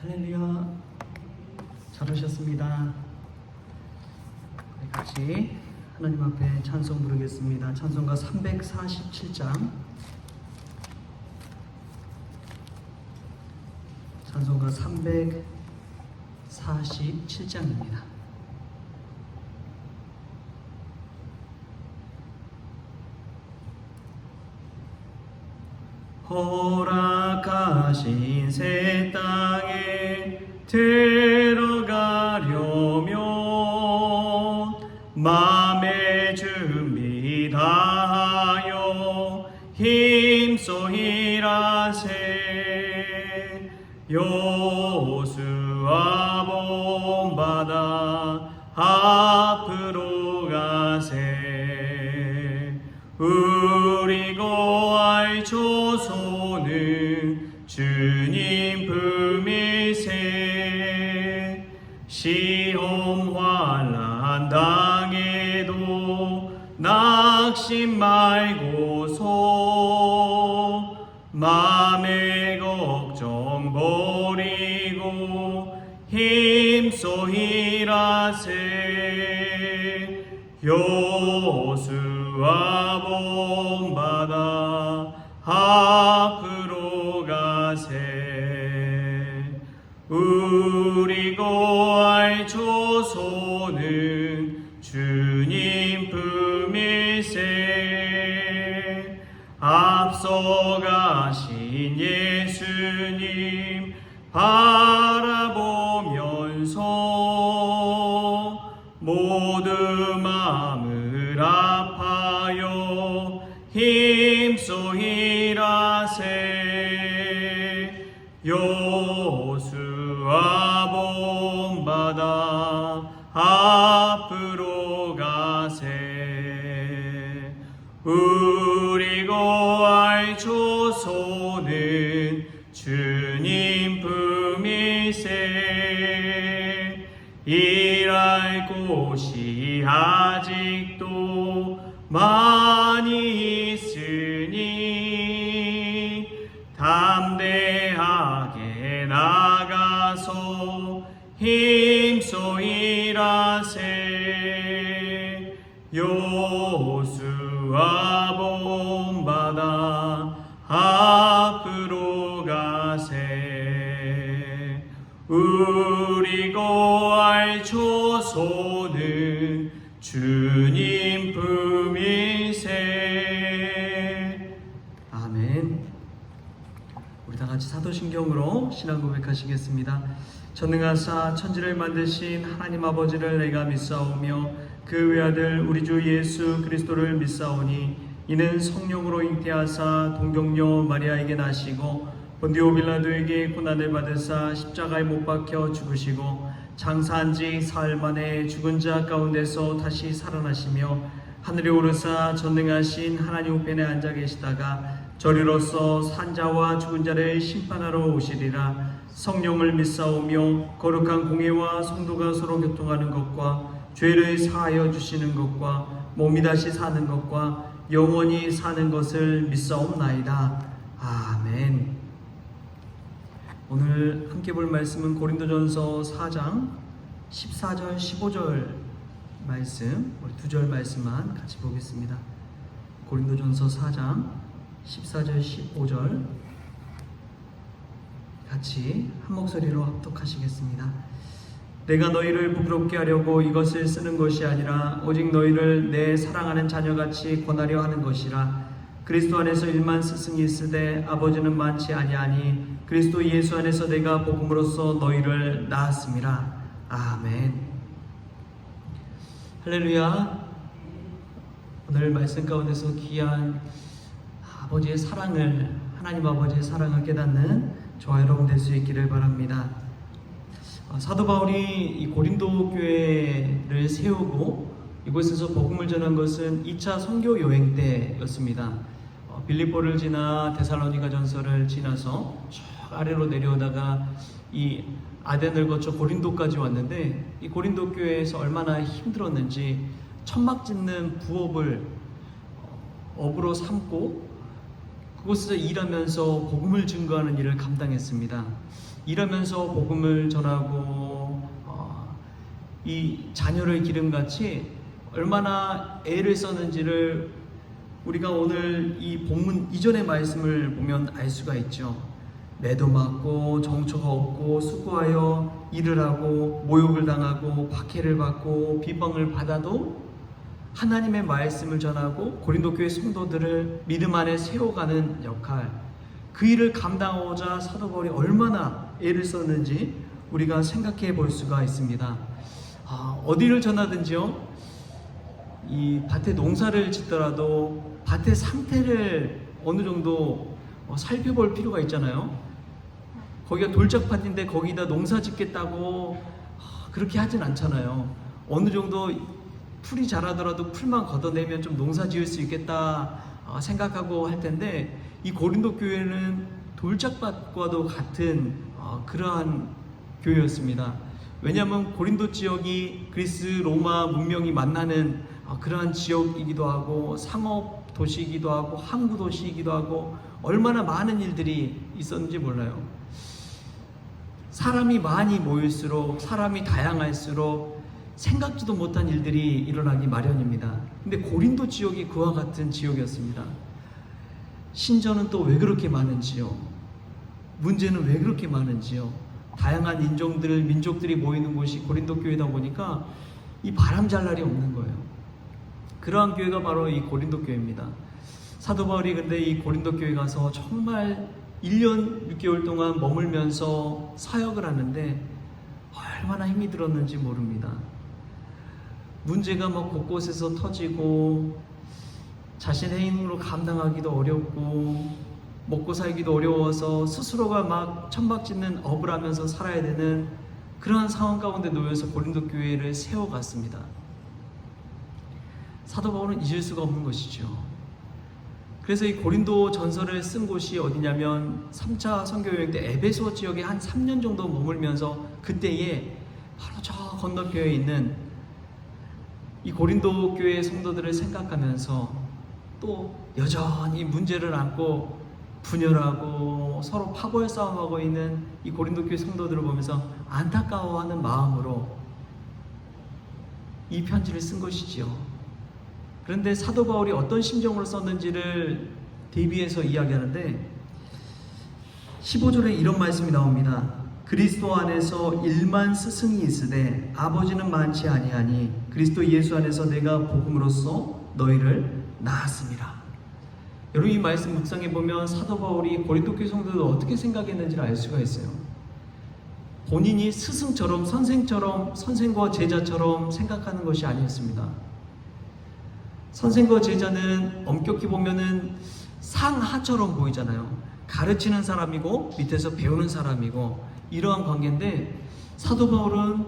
할렐루야. 잘 오셨습니다. 같이 하나님 앞에 찬송 부르겠습니다. 찬송가 347장. 찬송가 347장입니다. 허락하신 새 땅에 들어가려면 마음의 준비 다하여 힘써 일하세. 여호수아 본받아 앞으로 가세. 우리 고아의 조소는 주님 품일세. 시험 환난 당해도 낙심 말고소 맘의 걱정 버리고 힘써 일하세. 여호수아 본받아 앞으로 가세. 우리 고아의 조소는 주님 품일세. 앞서 가신 예수님 바라보면서 모두 마음을 아파요 힘써 일하세. 여호수아 본받아 앞으로 가세. 우리 고아의 조소는 주님 품일세. 일할 곳이 아직도 많이 있으니 담대하게 나가서 힘써 일하세. 여호수아 본받아 앞으로 가세. 우리 고아의 조소는 주님 품일세. 아멘. 우리 다 같이 사도신경으로 신앙 고백하시겠습니다. 전능하사 천지를 만드신 하나님 아버지를 내가 믿사오며 그 외아들 우리 주 예수 그리스도를 믿사오니 이는 성령으로 잉태하사 동정녀 마리아에게 나시고 본디오 빌라도에게 고난을 받으사 십자가에 못 박혀 죽으시고 장사한 지 사흘 만에 죽은 자 가운데서 다시 살아나시며 하늘에 오르사 전능하신 하나님 우편에 앉아 계시다가 저리로서 산자와 죽은 자를 심판하러 오시리라. 성령을 믿사오며 거룩한 공회와 성도가 서로 교통하는 것과 죄를 사하여 주시는 것과 몸이 다시 사는 것과 영원히 사는 것을 믿사옵나이다. 아멘. 오늘 함께 볼 말씀은 고린도전서 4장 14절 15절 말씀, 우리 2절 말씀만 같이 보겠습니다. 고린도전서 4장 14절 15절 같이 한 목소리로 합독하시겠습니다. 내가 너희를 부끄럽게 하려고 이것을 쓰는 것이 아니라 오직 너희를 내 사랑하는 자녀같이 권하려 하는 것이라. 그리스도 안에서 일만 스승이 있으되 아버지는 많지 아니하니 그리스도 예수 안에서 내가 복음으로써 너희를 낳았음이라. 아멘. 할렐루야. 오늘 말씀 가운데서 귀한 아버지의 사랑을, 하나님 아버지의 사랑을 깨닫는 저와 여러분 될 수 있기를 바랍니다. 사도 바울이 이 고린도 교회를 세우고 이곳에서 복음을 전한 것은 2차 선교 여행 때였습니다. 빌립보를 지나 데살로니가 전서를 지나서 쭉 아래로 내려오다가 이 아덴을 거쳐 고린도까지 왔는데 이 고린도 교회에서 얼마나 힘들었는지 천막 짓는 부업을 업으로 삼고 그곳에서 일하면서 복음을 증거하는 일을 감당했습니다. 일하면서 복음을 전하고 이 자녀를 기름같이 얼마나 애를 썼는지를 우리가 오늘 이 본문 이전의 말씀을 보면 알 수가 있죠. 매도 맞고 정처가 없고 수고하여 일을 하고 모욕을 당하고 박해를 받고 비방을 받아도 하나님의 말씀을 전하고 고린도 교회 성도들을 믿음 안에 세워가는 역할, 그 일을 감당하고자 사도 바울이 얼마나 애를 썼는지 우리가 생각해 볼 수가 있습니다. 어디를 전하든지요, 이 밭에 농사를 짓더라도 밭의 상태를 어느 정도 살펴볼 필요가 있잖아요. 거기가 돌짝밭인데 거기다 농사 짓겠다고 그렇게 하진 않잖아요. 어느 정도 풀이 자라더라도 풀만 걷어내면 좀 농사 지을 수 있겠다 생각하고 할 텐데, 이 고린도 교회는 돌짝밭과도 같은 그러한 교회였습니다. 왜냐하면 고린도 지역이 그리스 로마 문명이 만나는 그러한 지역이기도 하고 상업 도시이기도 하고 항구 도시이기도 하고 얼마나 많은 일들이 있었는지 몰라요. 사람이 많이 모일수록, 사람이 다양할수록 생각지도 못한 일들이 일어나기 마련입니다. 근데 고린도 지역이 그와 같은 지역이었습니다. 신전은 또 왜 그렇게 많은지요? 문제는 왜 그렇게 많은지요? 다양한 인종들, 민족들이 모이는 곳이 고린도 교회다 보니까 이 바람 잘 날이 없는 거예요. 그러한 교회가 바로 이 고린도 교회입니다. 사도 바울이 근데 이 고린도 교회 가서 정말 1년 6개월 동안 머물면서 사역을 하는데 얼마나 힘이 들었는지 모릅니다. 문제가 막 곳곳에서 터지고 자신의 힘으로 감당하기도 어렵고 먹고 살기도 어려워서 스스로가 막 천박짓는 업을 하면서 살아야 되는 그러한 상황 가운데 놓여서 고린도 교회를 세워갔습니다. 사도 바울은 잊을 수가 없는 것이죠. 그래서 이 고린도 전서를 쓴 곳이 어디냐면 3차 선교여행 때 에베소 지역에 한 3년 정도 머물면서 그때에 바로 저 건너편에 있는 이 고린도 교회 성도들을 생각하면서 또 여전히 문제를 안고 분열하고 서로 파벌 싸움하고 있는 이 고린도 교회 성도들을 보면서 안타까워하는 마음으로 이 편지를 쓴 것이지요. 그런데 사도 바울이 어떤 심정으로 썼는지를 대비해서 이야기하는데 15절에 이런 말씀이 나옵니다. 그리스도 안에서 1만 스승이 있으되 아버지는 많지 아니하니 그리스도 예수 안에서 내가 복음으로써 너희를 낳았습니다. 여러분, 이 말씀 묵상해 보면 사도 바울이 고린도 교회 성도들 어떻게 생각했는지를 알 수가 있어요. 본인이 스승처럼, 선생처럼, 선생과 제자처럼 생각하는 것이 아니었습니다. 선생과 제자는 엄격히 보면은 상하처럼 보이잖아요. 가르치는 사람이고 밑에서 배우는 사람이고 이러한 관계인데, 사도 바울은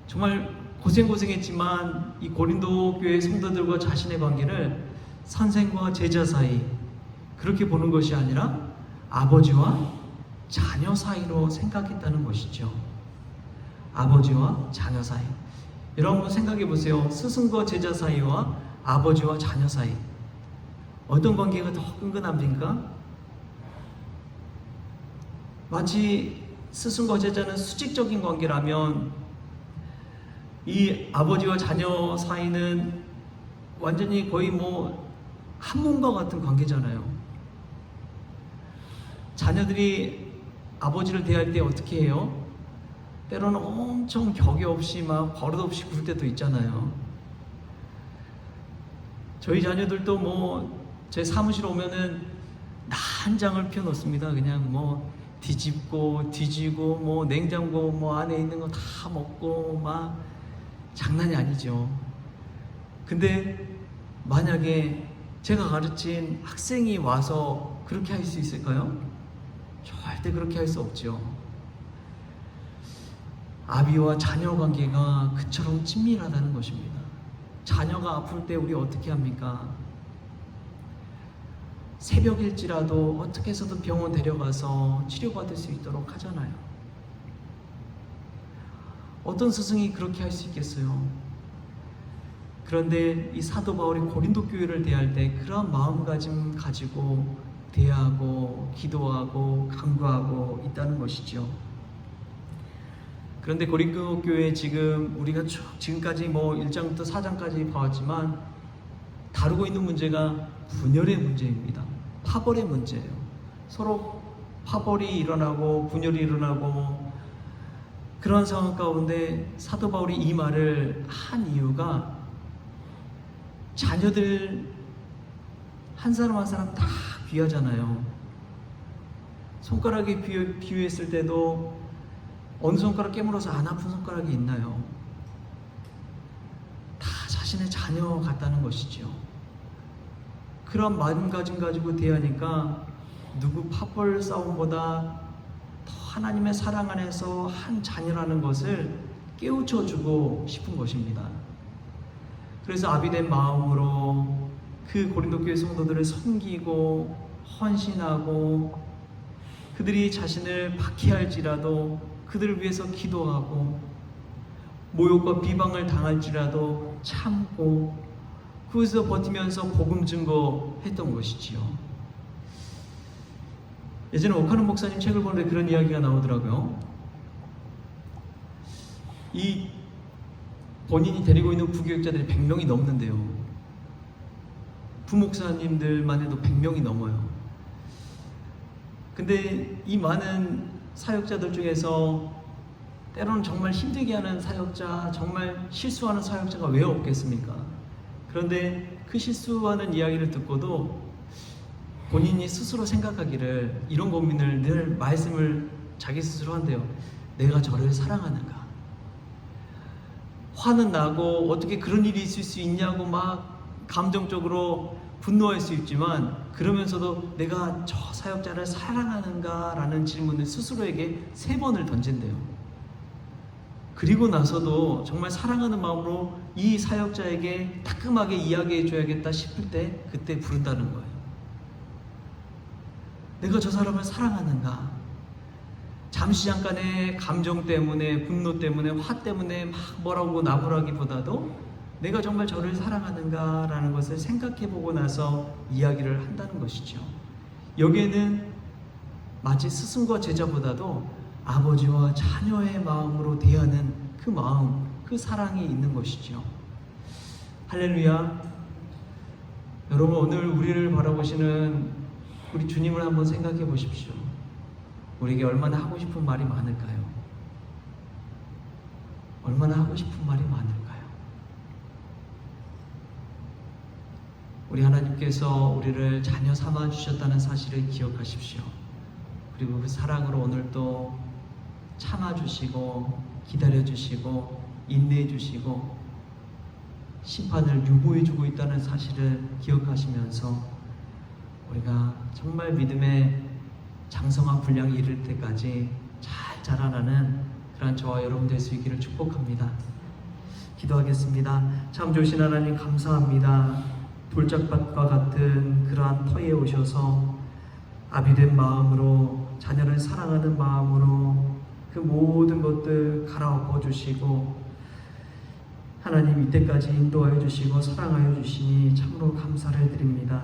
정말 고생했지만 이 고린도 교회 성도들과 자신의 관계를 선생과 제자 사이, 그렇게 보는 것이 아니라 아버지와 자녀 사이로 생각했다는 것이죠. 아버지와 자녀 사이. 여러분 생각해 보세요. 스승과 제자 사이와 아버지와 자녀 사이, 어떤 관계가 더 끈끈합니까? 마치 스승과 제자는 수직적인 관계라면 이 아버지와 자녀 사이는 완전히 거의 한 몸과 같은 관계잖아요. 자녀들이 아버지를 대할 때 어떻게 해요? 때로는 엄청 격이 없이 막 버릇없이 굴 때도 있잖아요. 저희 자녀들도 제 사무실 오면은 한 장을 펴놓습니다. 그냥 뒤집고 뒤지고 냉장고 안에 있는 거 다 먹고 막 장난이 아니죠. 근데 만약에 제가 가르친 학생이 와서 그렇게 할 수 있을까요? 절대 그렇게 할 수 없죠. 아비와 자녀 관계가 그처럼 친밀하다는 것입니다. 자녀가 아플 때 우리 어떻게 합니까? 새벽일지라도 어떻게 해서든 병원 데려가서 치료받을 수 있도록 하잖아요. 어떤 스승이 그렇게 할 수 있겠어요? 그런데 이 사도 바울이 고린도 교회를 대할 때 그런 마음가짐 가지고 대하고 기도하고 간구하고 있다는 것이죠. 그런데 고린도 교회 지금 우리가 지금까지 뭐 1장부터 4장까지 봐왔지만 다루고 있는 문제가 분열의 문제입니다. 파벌의 문제예요. 서로 파벌이 일어나고 분열이 일어나고 그런 상황 가운데 사도 바울이 이 말을 한 이유가 자녀들 한 사람 한 사람 다 귀하잖아요. 손가락에 비유했을 때도 어느 손가락 깨물어서 안 아픈 손가락이 있나요? 다 자신의 자녀 같다는 것이죠. 그런 마음가짐 가지고 대하니까 누구 파벌 싸움보다 더 하나님의 사랑 안에서 한 자녀라는 것을 깨우쳐주고 싶은 것입니다. 그래서 아비된 마음으로 그 고린도 교회 성도들을 섬기고 헌신하고 그들이 자신을 박해할지라도 그들을 위해서 기도하고 모욕과 비방을 당할지라도 참고 그것에서 버티면서 복음 증거했던 것이지요. 예전에 오카는 목사님 책을 보는데 그런 이야기가 나오더라고요. 이 본인이 데리고 있는 부교육자들이 100명이 넘는데요. 부목사님들만 해도 100명이 넘어요. 근데 이 많은 사역자들 중에서 때로는 정말 힘들게 하는 사역자, 정말 실수하는 사역자가 왜 없겠습니까? 그런데 그 실수하는 이야기를 듣고도 본인이 스스로 생각하기를 이런 고민을 늘 말씀을 자기 스스로 한대요. 내가 저를 사랑하는가? 화는 나고 어떻게 그런 일이 있을 수 있냐고 막 감정적으로 분노할 수 있지만 그러면서도 내가 저 사역자를 사랑하는가? 라는 질문을 스스로에게 3번을 던진대요. 그리고 나서도 정말 사랑하는 마음으로 이 사역자에게 따끔하게 이야기해 줘야겠다 싶을 때 그때 부른다는 거예요. 내가 저 사람을 사랑하는가? 잠시 잠깐의 감정 때문에, 분노 때문에, 화 때문에 막 뭐라고 나무라기보다도 내가 정말 저를 사랑하는가? 라는 것을 생각해보고 나서 이야기를 한다는 것이죠. 여기에는 마치 스승과 제자보다도 아버지와 자녀의 마음으로 대하는 그 마음, 그 사랑이 있는 것이죠. 할렐루야. 여러분, 오늘 우리를 바라보시는 우리 주님을 한번 생각해 보십시오. 우리에게 얼마나 하고 싶은 말이 많을까요? 얼마나 하고 싶은 말이 많을까요? 우리 하나님께서 우리를 자녀 삼아 주셨다는 사실을 기억하십시오. 그리고 그 사랑으로 오늘도 참아주시고 기다려주시고 인내해주시고 심판을 유보해주고 있다는 사실을 기억하시면서 우리가 정말 믿음의 장성한 분량이 이를 때까지 잘 자라나는 그런 저와 여러분 될 수 있기를 축복합니다. 기도하겠습니다. 참 좋으신 하나님 감사합니다. 돌짝밭과 같은 그러한 터에 오셔서 아비된 마음으로 자녀를 사랑하는 마음으로 그 모든 것들 갈아엎어 주시고 하나님 이때까지 인도하여 주시고 사랑하여 주시니 참으로 감사를 드립니다.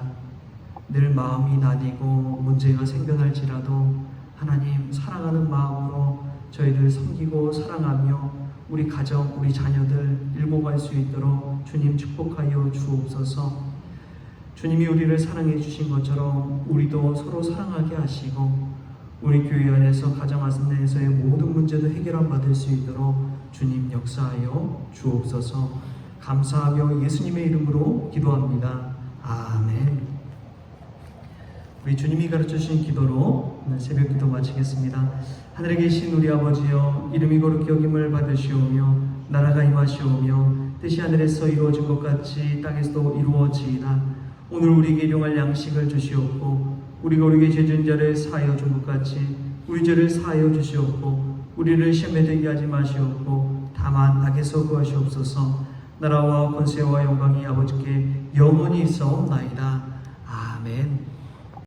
늘 마음이 나뉘고 문제가 생겨날지라도 하나님 사랑하는 마음으로 저희를 섬기고 사랑하며 우리 가정, 우리 자녀들 일궈갈 수 있도록 주님 축복하여 주옵소서. 주님이 우리를 사랑해 주신 것처럼 우리도 서로 사랑하게 하시고 우리 교회 안에서 가정 안에서의 모든 문제도 해결함 받을 수 있도록 주님 역사하여 주옵소서. 감사하며 예수님의 이름으로 기도합니다. 아멘. 우리 주님이 가르쳐주신 기도로 오늘 새벽 기도 마치겠습니다. 하늘에 계신 우리 아버지여, 이름이 거룩히 여김을 받으시오며 나라가 임하시오며 뜻이 하늘에서 이루어진 것 같이 땅에서도 이루어지이다. 오늘 우리에게 일용할 양식을 주시옵고 우리가 우리에게 죄진 자를 사하여 준 것 같이 우리 죄를 사하여 주시옵고 우리를 시험에 들게 하지 마시옵고 다만 악에서 구하시옵소서. 나라와 권세와 영광이 아버지께 영원히 있사옵나이다. 아멘.